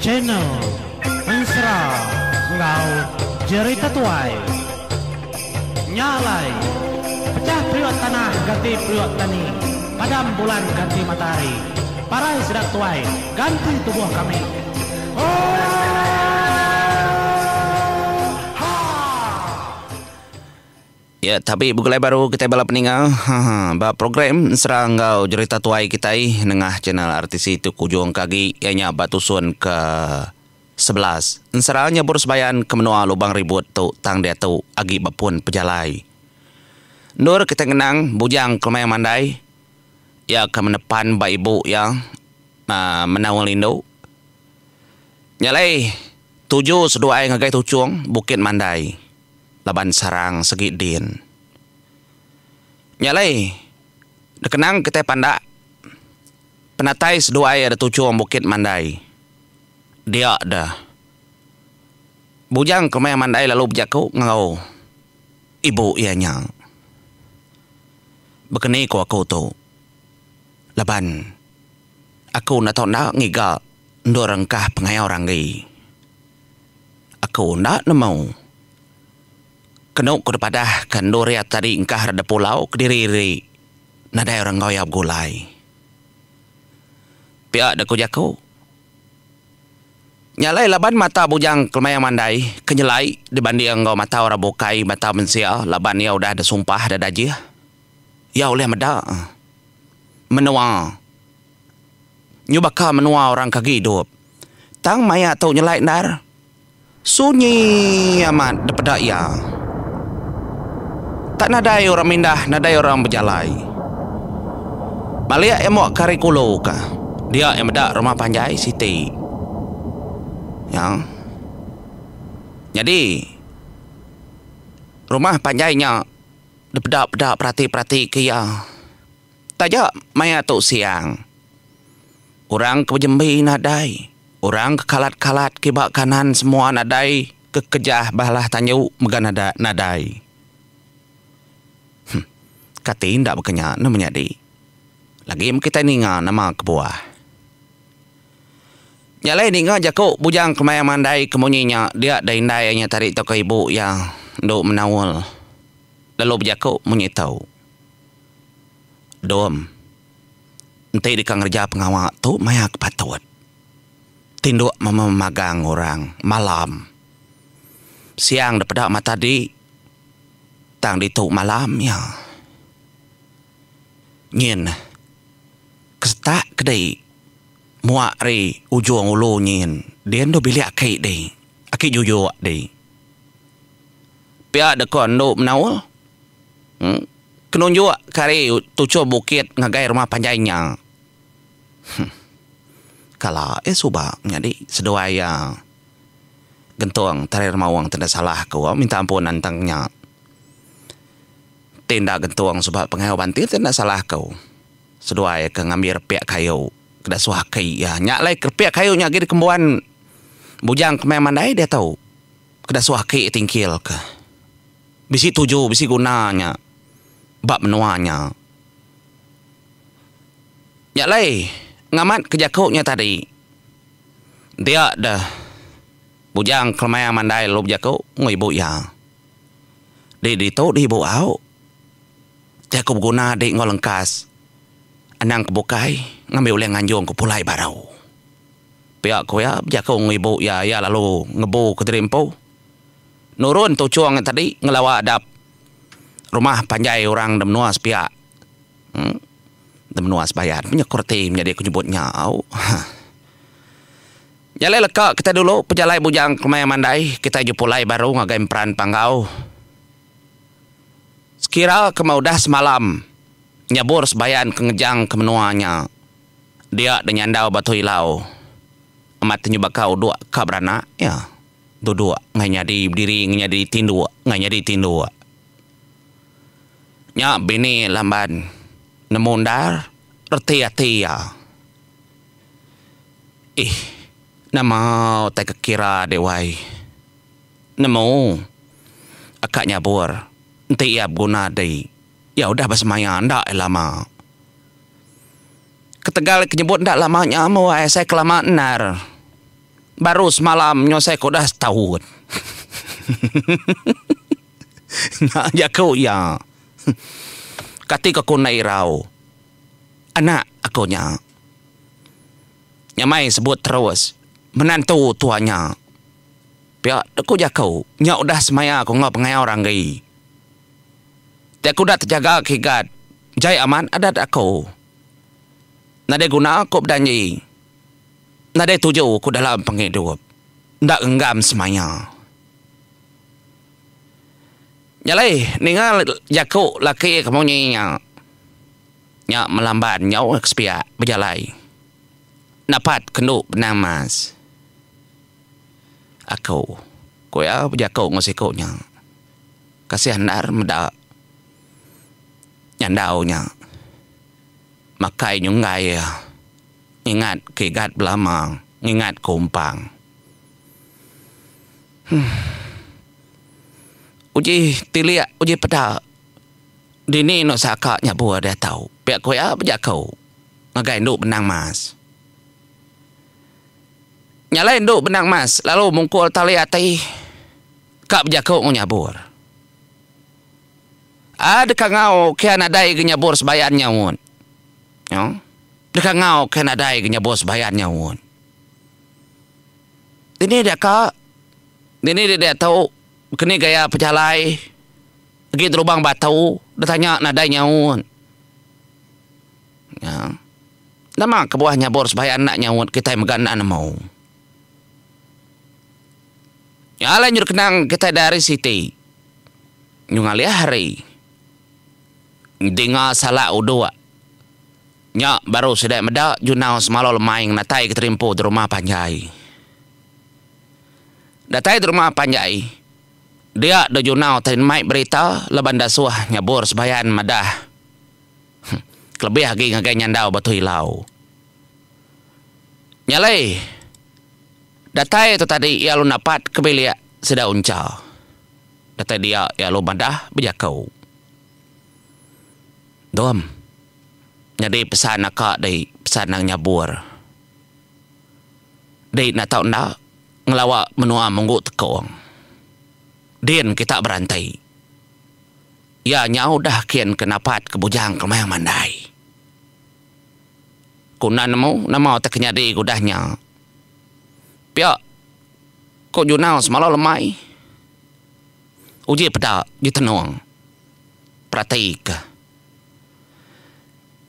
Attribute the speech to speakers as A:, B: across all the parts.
A: channel Mesra Ngau Jerita Tuai Nyalai Pecah priok tanah ganti priok tani, padam bulan ganti matahari, parai sedap tuai ganti tubuh kami.
B: Ya, tapi bukan baru kita bala peninggal. Ba program serang Ngau Jerita Tuai kita nengah channel artis itu kujung kaki ianya batusun ke 11. Serangnya bersebayan ke menua lubang ribut tu tang dia tu agi bapun pejalai. Nur kita kenang bujang kelmai mandai ya ke menepan ba ibu yang menawal Indo. Nyalai 7 seduai ngagai tucung Bukit Mandai. Laban sarang segi din. Nyalai dekenang kita pandak penatai seduai ada tucung Bukit Mandai. Dia dah bujang kelmai mandai lalu berjaku ngau ibu ianya. Bekeni ko aku tu. Laban aku nak tahu nak ngiga ndorang kah pengai orang gi. Aku nak mau kenok ko daripada kan doria tadi engkah rada pulau kediri nadai orang kau yap gulai. Pihak dak ko jaku. Nyalai laban mata bujang kelmai mandai kenyelai dibanding engkau mata orang bokai mata mensia laban ya udah ada sumpah ada dajih. Ya oleh meda menua nyubaka menua orang kaki hidup tang maya tau nyelai nar sunyi amat daripada ya tak nadai orang mindah nadai orang berjalai balik emok karikulo ka dia yang meda rumah panjai siti yang jadi rumah panjainya depedak-pedak perhati-perhati ke ya. Tajak maya tu siang. Orang ke jembi nadai. Orang ke kalat-kalat ke bak kanan semua nadai. Ke kejah balah tanyu megan nadai. Kati ndak berkenyak namanya di. Lagi kita ninga nama kebuah. Nyalai ninga jakuk bujang kelmai mandai kemunyinya. Dia daindai hanya tarik toko ibu yang duk menawal. Lalu berjaku menyitau. Dom. Nanti di kerja pengawal tu maya kepatut. Tinduk memagang orang malam. Siang daripada mata di. Tang di tu malam ya. Nyin. Kesetak kedai. Muak ri ujung ulu nyin. Dia ndo bilik akik di. Akik jujur di. Pihak dekon ndo menawal. Kenunjuk kari tujuh bukit ngagai rumah panjainya. Kalau subak jadi seduai yang gentung tarir mawang tidak salah kau minta ampun nantangnya. Tindak gentung sebab pengau bantir tidak salah kau. Seduai ke ngambil pihak kayu kedah suhakai ya nyaklai ke pihak kayu nyagi di kembuan bujang kelmai mandai dia tahu kedah suhakai tingkil ke. Bisi tujuh bisi gunanya. Bab menuanya. Nyalai ngamat kejakuknya tadi. Dia dah bujang kelmai mandai lo jakuk ngibu ya. Di tu di ibu au. Jakuk guna di ngolengkas. Anang kebukai ngambil oleh nganjung ke pulai barau. Pihak ko ya jakuk ngibu ya lalu ngebu ke terimpo. Nurun tu cuang tadi ngelawa adap. Rumah panjai orang demnua sepiak. Demnua sebayar. Punya kurti menjadi kenyebutnya. Jalai lekak kita dulu. Pejalai bujang kelmai mandai. Kita jupulai baru ngagai peran panggau. Sekira kemaudah semalam. Nyabur sebayan kengejang kemenuanya. Dia dan nyandau batu hilau. Amat nyubakau dua kak beranak. Ya. Dua ngai nyadi berdiri ngai nyadi tindu. Ngai nyadi tindu. Nya bini lamban nemundar reti-hati ya. Nama tak kira dewai. Nemu akak nyabur. Nanti ia guna di. Ya udah basmaya ndak lama. Ketegal kenyebut ndak lama nyamu saya kelamaan nar. Baru semalam nyosai ko dah setahun. Nya Jakob ya. Ketika ko nairau. Anak aku nya. Nyamai sebut terus. Menantu tuanya. Pihak aku Jakob. Nya udah semaya aku ngap ngai orang gai. Dia aku dah terjaga kigat. Jai aman adat aku. Nade guna aku berjanji. Nade tuju aku dalam penghidup. Ndak enggam semaya. Nyalai, ningal Jakob laki kamu nya. Nya melambat nyau ekspia berjalai. Napat kenduk benang mas. Aku. Koya Jakob ngosikonya. Kasih handar medak. Nyandaunya. Makai nyungai ya. Ingat kigat belamang. Ingat kumpang. Uji tiliak, uji pedak. Dini no sakaknya buah dia tahu. Pihak koya berjakau. Ngagai nduk benang mas. Nyalain nduk benang mas. Lalu mungkul tali atai. Kak berjakau nyabur. Ada kangau kian adai genyabur sebayarnya won. Ya. Dekat ngau kian adai genyabur sebayarnya won. Ini dia kak. Ini dia tahu. Kini gaya pejalai. Lagi terubang batau. Dia tanya nadainya won. Ya. Nama kebuah nyabur sebayar anaknya won. Kita yang megana mau. Ya lanjut kenang kita dari Siti. Nyungali hari. Dengar salah udua. Nyak baru sedek medak junau semalam main natai keterimpu di rumah Panjai. Datai di rumah Panjai. Dia do junau tarin mai berita leban dasuah nyabur sebayan madah. Kelebih lagi ngagai nyandau batu hilau. Nyalai. Datai itu tadi ia lu napat kebiliak sedang uncal. Datai dia ia lu madah berjakau. Dom. Jadi pesan akak dari pesan nang nyabur. Dari nak tahu nak ngelawak menua menggut tekong. Din kita berantai. Ya nyau dah kian kenapat kebujang kemayang mandai. Kuna nama tak kenyadi gudahnya. Pihak kok junau semalam lemai. Uji pedak di tenuang. Pratika.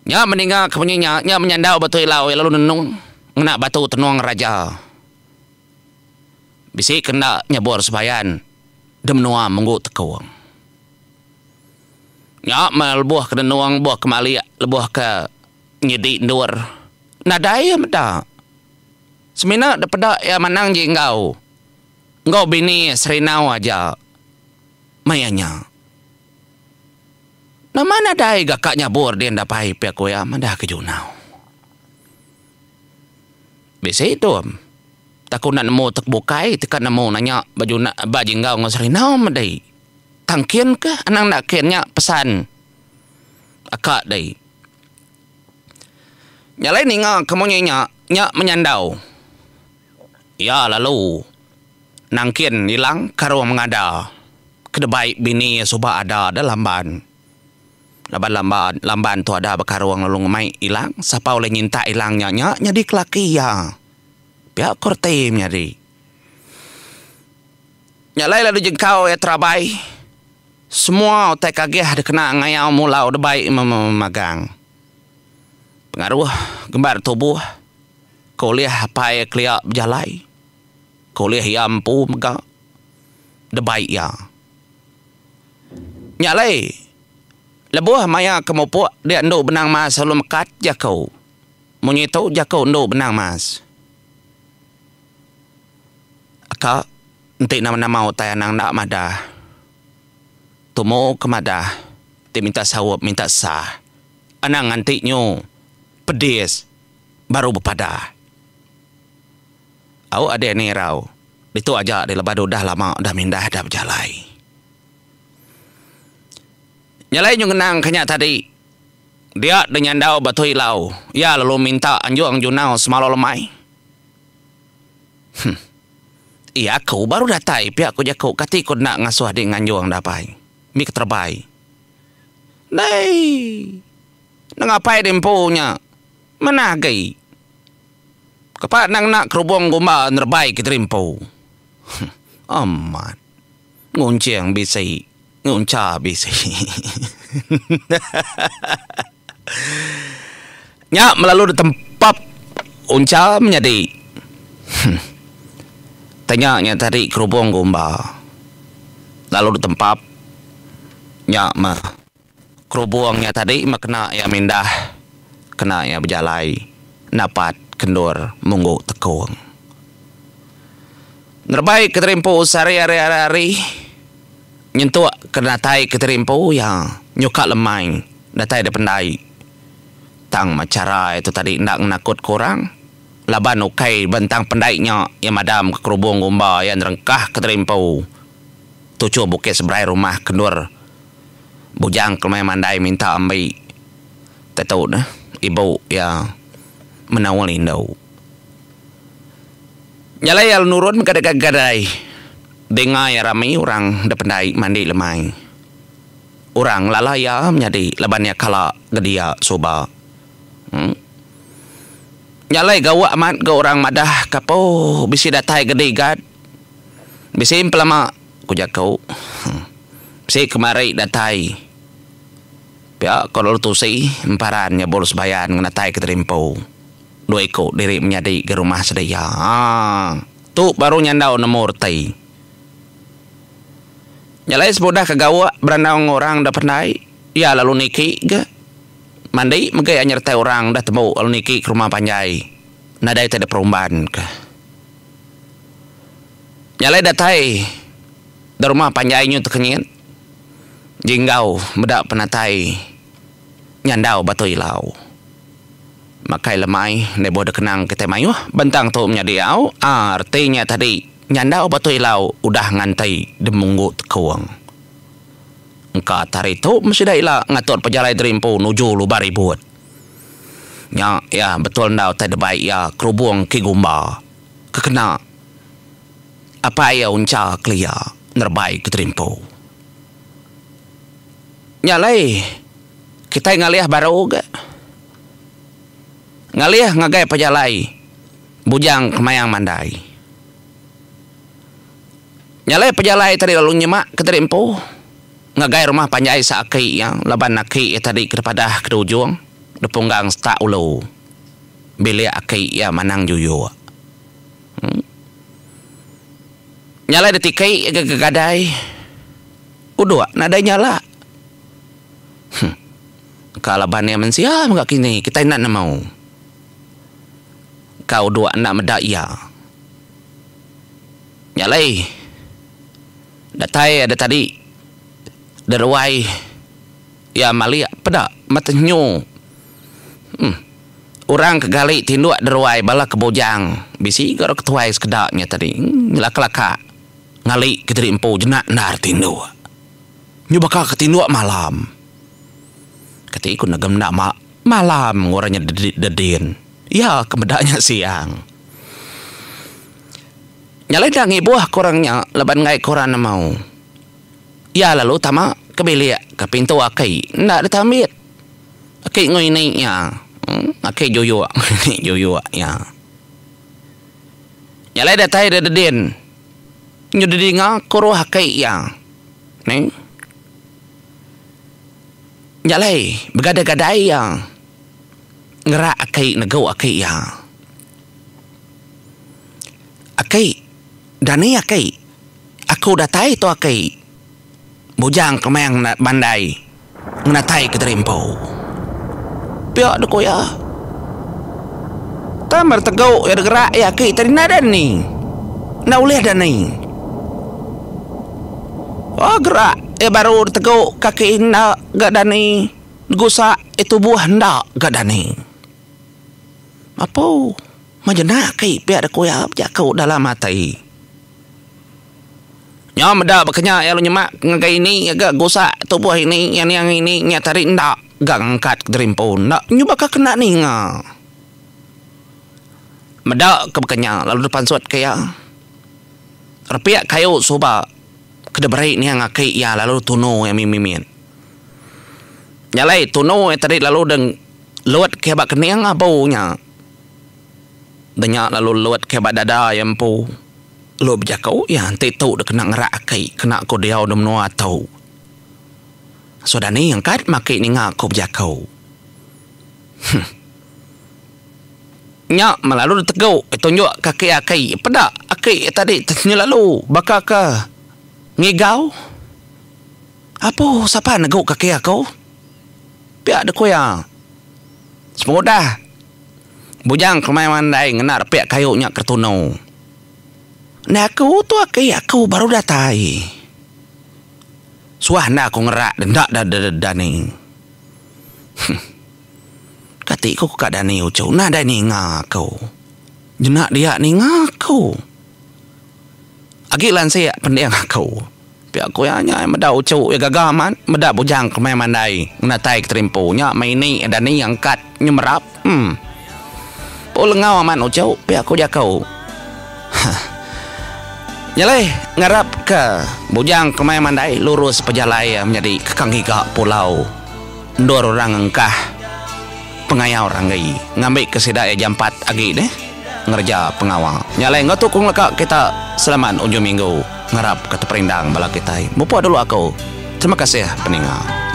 B: Nya meninggal kepunyanya, nya menyandau batu hilau lalu nenung ngena batu tenuang raja. Bisi kena nyabur sebayan demnua menggut tekawang. Nya melbuah ke denuang buah kemali lebuah ke nyedi ndur. Nadai meda. Semina dapat ya menang je engkau. Engkau bini Serinau aja. Mayanya. Nama nadai gakaknya bor dia dapai pihak koya mandah ke junau. Biasa itu. Takut nak nemu tak bukai tekan nemu nanya baju nak baju engkau Serinau madai. Tangkian ke anang nak kiannya pesan. Akak dai. Nyalai ninga kamu nya menyandau. Ya lalu nangkin hilang karo mengada. Kedebaik bini suba ada dalam ban. Lamban tu ada bakaruang lalu ngemai hilang. Siapa oleh nyinta hilangnya nyadi kelaki ya. Pihak kortem nyadi. Nyalai lalu jengkau ya terabai. Semua otak kagih ada kena ngayau mulau de baik memagang. Pengaruh gembar tubuh. Kuliah apa ya keliak berjalai. Kuliah yampu megak. De baik ya. Nyalai. Lebuah maya kemupuk dia nduk benang mas selalu mekat jakau. Menyitu jakau nduk benang mas. Akak nanti nama-nama utai anang nak madah. Tumu ke madah. Dia minta sawap minta sah. Anang nantinya pedis baru berpadah. Au ada ni rau. Itu aja di lebadu dah lama dah mindah dah berjalai. Nyalai yung kenang kanya tadi. Dia dengan dau batu hilau. Ya lalu minta anjuang junau semalam lemai. Iya aku baru datai pihak ko jako kati ko nak ngasuh di nganjuang dapai. Mi keterbai. Nei. Nangapai demponya. Menagai. Kapat nang nak kerubung gumba nerbai keterimpo. Amat. Ngunceng bisi. Ngunca bisi. Nyak melalui tempat unca menjadi. Tanyanya tadi kerubung gumba. Lalu di tempat nyak mah kerubungnya tadi mah kena ya mindah. Kena ya berjalai. Napat kendur munggu tekung. Nerbaik keterimpu sehari-hari nyentuh kena tai keterimpu yang nyuka lemai. Datai ada pendai. Tang macara itu tadi nak nakut kurang. Laban ukai bentang pendainya yang madam ke kerubung gumba yang rengkah keterimpu. Tujuh bukit seberai rumah kendur. Bujang kelemai mandai minta ambil. Tahu dah ibu yang menawal indau. Nyalai al nurun kadang-kadang dengar ya ramai orang dapendai mandi lemai. Orang lalaya menjadi labannya kala gedia soba. Nyalai gawa amat ke orang madah kapo bisi datai gede gad. Bisi impelama ku jakau. Bisi kemari datai. Pihak kalau tu si emparannya bolos bayan ngenatai keterimpo. Dua ikut diri menjadi ke rumah sedaya. Tu baru nyandau nomor tai. Nyalai semudah kegawa berandang orang dah pandai. Ya lalu niki ke. Mandi megay nyertai orang dah temu lalu niki ke rumah panjai. Nadai tak ada perubahan ke. Nyalai datai. Dari rumah panjainya terkenyit. Jinggau bedak penatai. Nyandau batu ilau. Makai lemai nebo dah kenang kita mayu bentang tu menjadi au artinya tadi nyandau batu ilau udah ngantai demunggu tekawang. Engkau tari tu mesti dah ilah ngatur pejalai terimpu nuju lubari buat. Ya betul ndau tak ada baik ya kerubung ki gumba. Kekena apa ya unca klia nerbai ke terimpu. Nyalai kita ngaliah baru ke. Ngaliah ngagai pejalai bujang kemayang mandai. Nyalai pejalai tadi lalu nyemak ke terimpu. Ngagai rumah panjai saaki yang laban naki tadi kepada kedujung depunggang stak ulu. Bilik aki ya manang juyu. Nyalai detikai gadai. Udua nadai nyala. Kalau bannya mensiam enggak kini kita nak mau. Kau dua nak medak ya. Nyalai. Datai ada tadi. Derwai. Ya malia pedak matenyo. Orang kegali tinduk derwai bala kebojang. Bisi garo ketuai sekedaknya tadi. Laka-laka. Ngali keterimpu jenak nar tinduk. Nyu bakal ketinduk malam. Ketika nagam nak malam ngoranya dedin. Ya kebedaknya siang. Nyalai dah ngibuah korangnya leban ngai koran mau. Ya lalu tama ke bilik ke pintu akai ndak ditamit. Akai ngoi ni ya. Akai joyo joyo ya. Nyalai datai dedin. Nyu dedinga koro akai ya. Neng. Nyalai bergada-gadai ya. Ngerak akai negau akai ya. Akai dani akai. Aku datai to akai. Bujang kemayang bandai. Menatai ke terimpo. Pihak deko ya. Tamar tegau ya gerak ya akai tadi nada ni. Nak boleh ada ni. Oh gerak. Baru tegau kaki nak gak dani. Gusa itu buah ndak gak dani. Apa? Majana kai pihak deko ya jakau dalam hati. Ya meda bekenya ya lu nyemak ngagai ini agak gosak tubuh ini yang ini nyatari ndak gak ngangkat terimpo ndak nyu bakal kena ni nga. Meda ke bekenya lalu depan suat kaya. Rapiak kayo soba kedebarai ni ngakai ya lalu tuno yang mimin. Nyalai tuno tadi lalu deng luat kebak kening abaunya. Denyak lalu luat kebak dada yang pu. Lo berjakau ya nanti tahu dah kena ngerak kai kena ko dia udah menua tahu. Sudah ni yang kat makai ni ngak ko berjakau. Nyak malalu tegau tunjuk kaki akai pedak akai tadi tanya lalu bakal ke ngigau apa siapa negau kaki aku pihak deku ya semua dah bujang kemai mandai ngenar pihak kayunya kertuno nah aku tu akai aku baru datai suahna aku ngerak dan ni kati ko ka dani uco na dani ngako jenak dia ni ngako agi lan saya pendek ngako pia ko ya nya meda uco ya gagaman meda bujang kemai mandai na tai trimpo nya mai ni dani angkat nyemerap po lengau man uco pia ko jakau nyalai ngarap ke bujang kemai mandai lurus pejalai menjadi kekang higa pulau ndor orang engkah pengayau rangai ngambil kesedai jam 4 agi deh ngerja pengawal nyalai ngotu kung leka kita selamat unjung minggu ngarap kata perindang bala kita mupo dulu aku terima kasih peninggal.